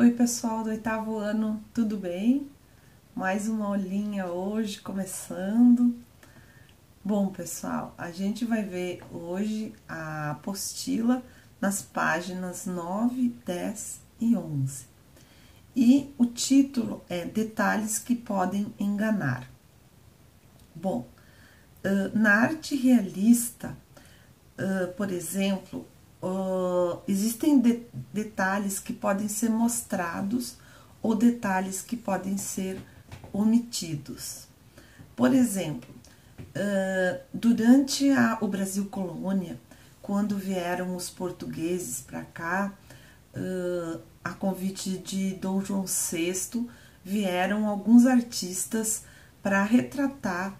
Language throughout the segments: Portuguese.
Oi, pessoal do oitavo ano, tudo bem? Mais uma aulinha hoje, começando. Bom, pessoal, a gente vai ver hoje a apostila nas páginas 9, 10 e 11. E o título é Detalhes que podem enganar. Bom, na arte realista, por exemplo, existem detalhes que podem ser mostrados ou detalhes que podem ser omitidos. Por exemplo, durante o Brasil Colônia, quando vieram os portugueses para cá, a convite de Dom João VI, vieram alguns artistas para retratar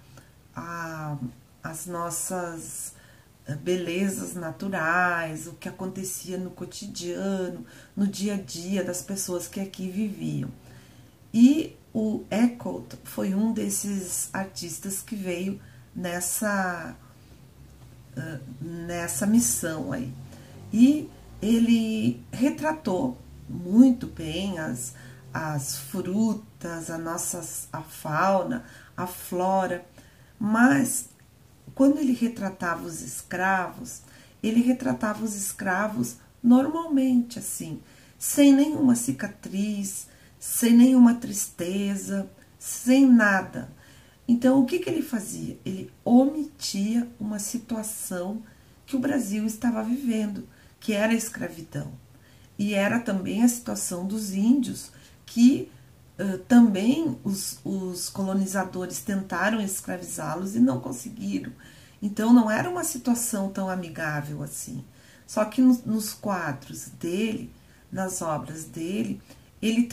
as nossas belezas naturais, o que acontecia no cotidiano, no dia a dia das pessoas que aqui viviam. E o Eckholt foi um desses artistas que veio nessa missão aí. E ele retratou muito bem as frutas, a fauna, a flora, mas quando ele retratava os escravos, ele retratava os escravos normalmente, assim, sem nenhuma cicatriz, sem nenhuma tristeza, sem nada. Então, o que ele fazia? Ele omitia uma situação que o Brasil estava vivendo, que era a escravidão. E era também a situação dos índios, que também os colonizadores tentaram escravizá-los e não conseguiram. Então, não era uma situação tão amigável assim. Só que nos quadros dele, nas obras dele, ele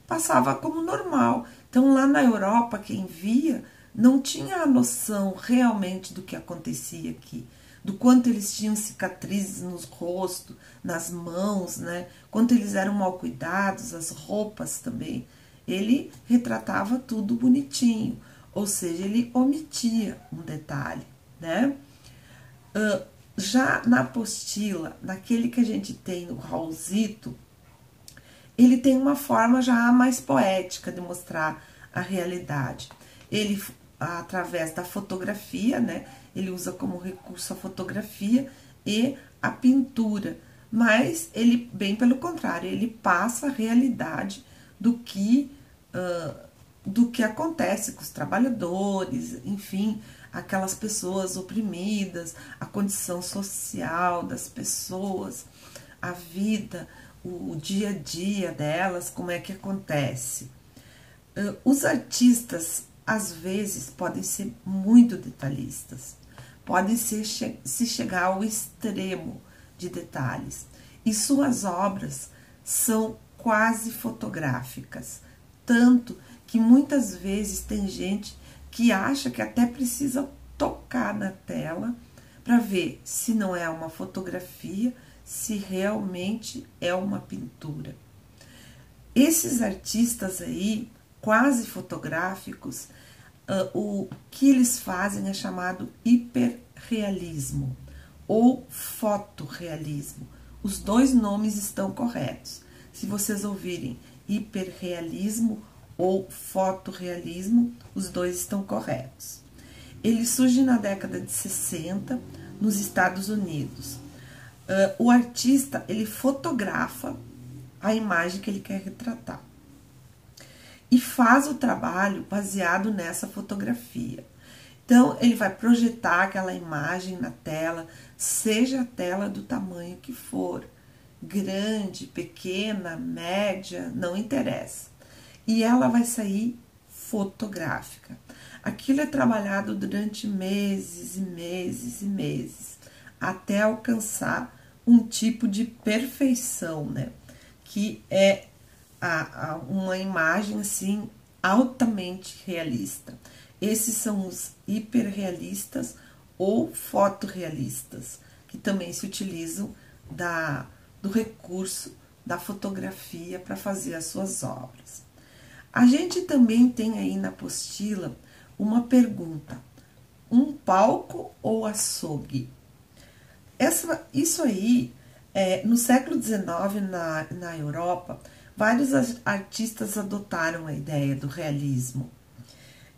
passava como normal. Então, lá na Europa, quem via não tinha a noção realmente do que acontecia aqui, do quanto eles tinham cicatrizes nos rostos, nas mãos, né? Quanto eles eram mal cuidados, as roupas também. Ele retratava tudo bonitinho, ou seja, ele omitia um detalhe, né? Já na apostila, naquele que a gente tem no Raulzito, ele tem uma forma já mais poética de mostrar a realidade. Ele, através da fotografia, né? Ele usa como recurso a fotografia e a pintura, mas ele, bem pelo contrário, ele passa a realidade do que acontece com os trabalhadores, enfim, aquelas pessoas oprimidas, a condição social das pessoas, a vida, o dia a dia delas, como é que acontece. Os artistas, às vezes, podem ser muito detalhistas, podem se chegar ao extremo de detalhes, e suas obras são quase fotográficas, tanto que muitas vezes tem gente que acha que até precisa tocar na tela para ver se não é uma fotografia, se realmente é uma pintura. Esses artistas aí, quase fotográficos, o que eles fazem é chamado hiperrealismo ou fotorrealismo. Os dois nomes estão corretos. Se vocês ouvirem hiperrealismo ou fotorrealismo, os dois estão corretos. Ele surge na década de 60 nos Estados Unidos. O artista, ele fotografa a imagem que ele quer retratar e faz o trabalho baseado nessa fotografia. Então, ele vai projetar aquela imagem na tela, seja a tela do tamanho que for, grande, pequena, média, não interessa. E ela vai sair fotográfica. Aquilo é trabalhado durante meses e meses e meses, até alcançar um tipo de perfeição, né? Que é uma imagem, assim, altamente realista. Esses são os hiperrealistas ou fotorrealistas, que também se utilizam do recurso da fotografia para fazer as suas obras. A gente também tem aí na apostila uma pergunta: um palco ou açougue? Isso aí No século XIX, na Europa, vários artistas adotaram a ideia do realismo.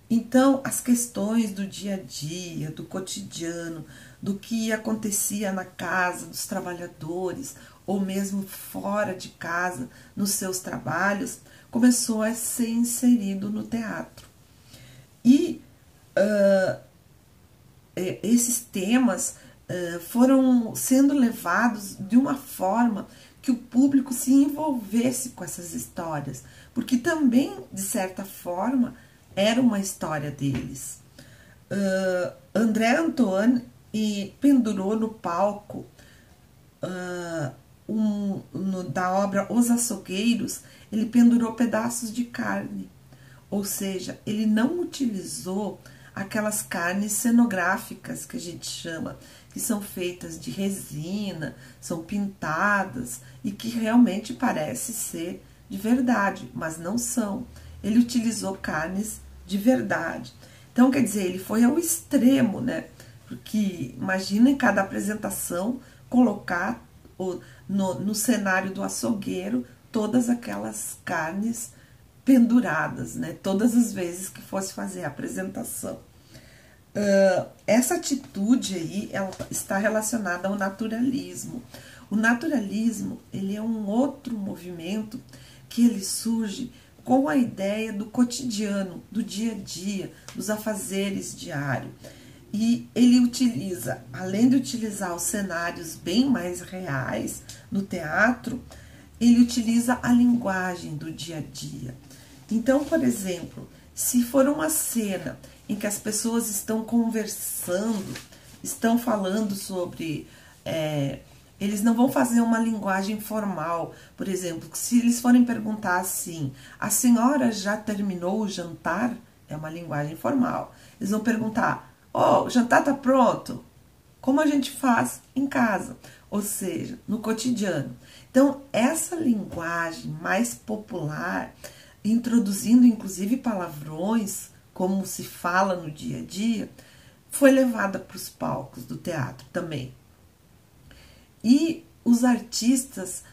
Então, as questões do dia a dia, do cotidiano, do que acontecia na casa dos trabalhadores, ou mesmo fora de casa, nos seus trabalhos, começou a ser inserido no teatro. E esses temas foram sendo levados de uma forma que o público se envolvesse com essas histórias, porque também, de certa forma, era uma história deles. André Antoine pendurou no palco da obra Os Açougueiros, ele pendurou pedaços de carne, ou seja, ele não utilizou aquelas carnes cenográficas que a gente chama, que são feitas de resina, são pintadas e que realmente parece ser de verdade, mas não são. Ele utilizou carnes de verdade. Então, quer dizer, ele foi ao extremo, né? Porque imagina em cada apresentação colocar no cenário do açougueiro todas aquelas carnes penduradas, né? Todas as vezes que fosse fazer a apresentação. Essa atitude aí, ela está relacionada ao naturalismo. O naturalismo, ele é um outro movimento que ele surge com a ideia do cotidiano, do dia a dia, dos afazeres diários. E ele utiliza, além de utilizar os cenários bem mais reais no teatro, ele utiliza a linguagem do dia a dia. Então, por exemplo, se for uma cena em que as pessoas estão conversando, estão falando sobre... eles não vão fazer uma linguagem formal. Por exemplo, se eles forem perguntar assim, a senhora já terminou o jantar? É uma linguagem formal. Eles vão perguntar, o jantar tá pronto? Como a gente faz em casa, ou seja, no cotidiano. Então, essa linguagem mais popular, introduzindo inclusive palavrões, como se fala no dia a dia, foi levada para os palcos do teatro também. E os artistas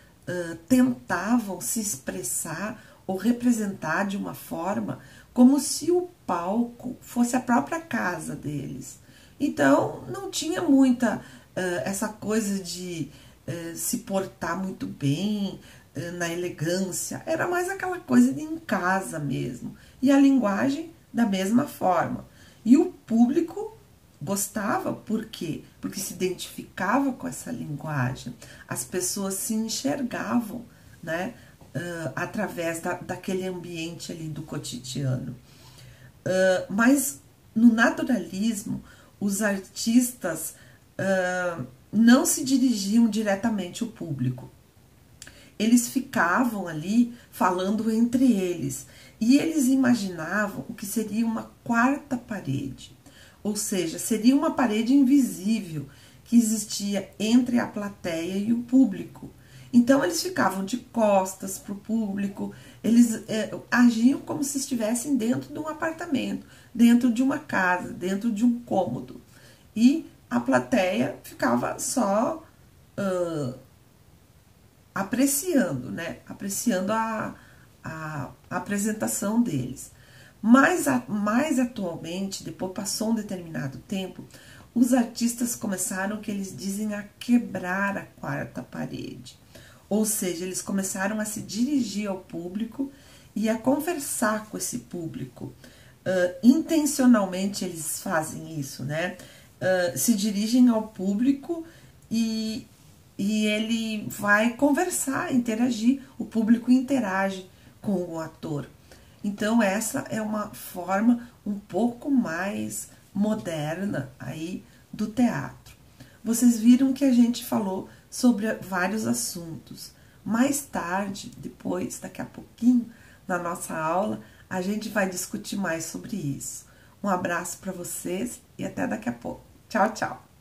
tentavam se expressar ou representar de uma forma como se o palco fosse a própria casa deles. Então, não tinha muita essa coisa de se portar muito bem, na elegância. Era mais aquela coisa de em casa mesmo. E a linguagem da mesma forma. E o público gostava, por quê? Porque se identificava com essa linguagem. As pessoas se enxergavam, né, através daquele ambiente ali do cotidiano. Mas no naturalismo, os artistas não se dirigiam diretamente ao público. Eles ficavam ali falando entre eles. E eles imaginavam o que seria uma quarta parede. Ou seja, seria uma parede invisível que existia entre a plateia e o público. Então, eles ficavam de costas para o público, eles agiam como se estivessem dentro de um apartamento, dentro de uma casa, dentro de um cômodo. E a plateia ficava só apreciando, né? Apreciando a apresentação deles. Mais atualmente, depois passou um determinado tempo, os artistas começaram, o que eles dizem, a quebrar a quarta parede. Ou seja, eles começaram a se dirigir ao público e a conversar com esse público. Intencionalmente eles fazem isso, né? Se dirigem ao público e ele vai conversar, interagir, o público interage com o ator. Então, essa é uma forma um pouco mais moderna aí do teatro. Vocês viram que a gente falou sobre vários assuntos. Mais tarde, depois, daqui a pouquinho, na nossa aula, a gente vai discutir mais sobre isso. Um abraço para vocês e até daqui a pouco. Tchau, tchau!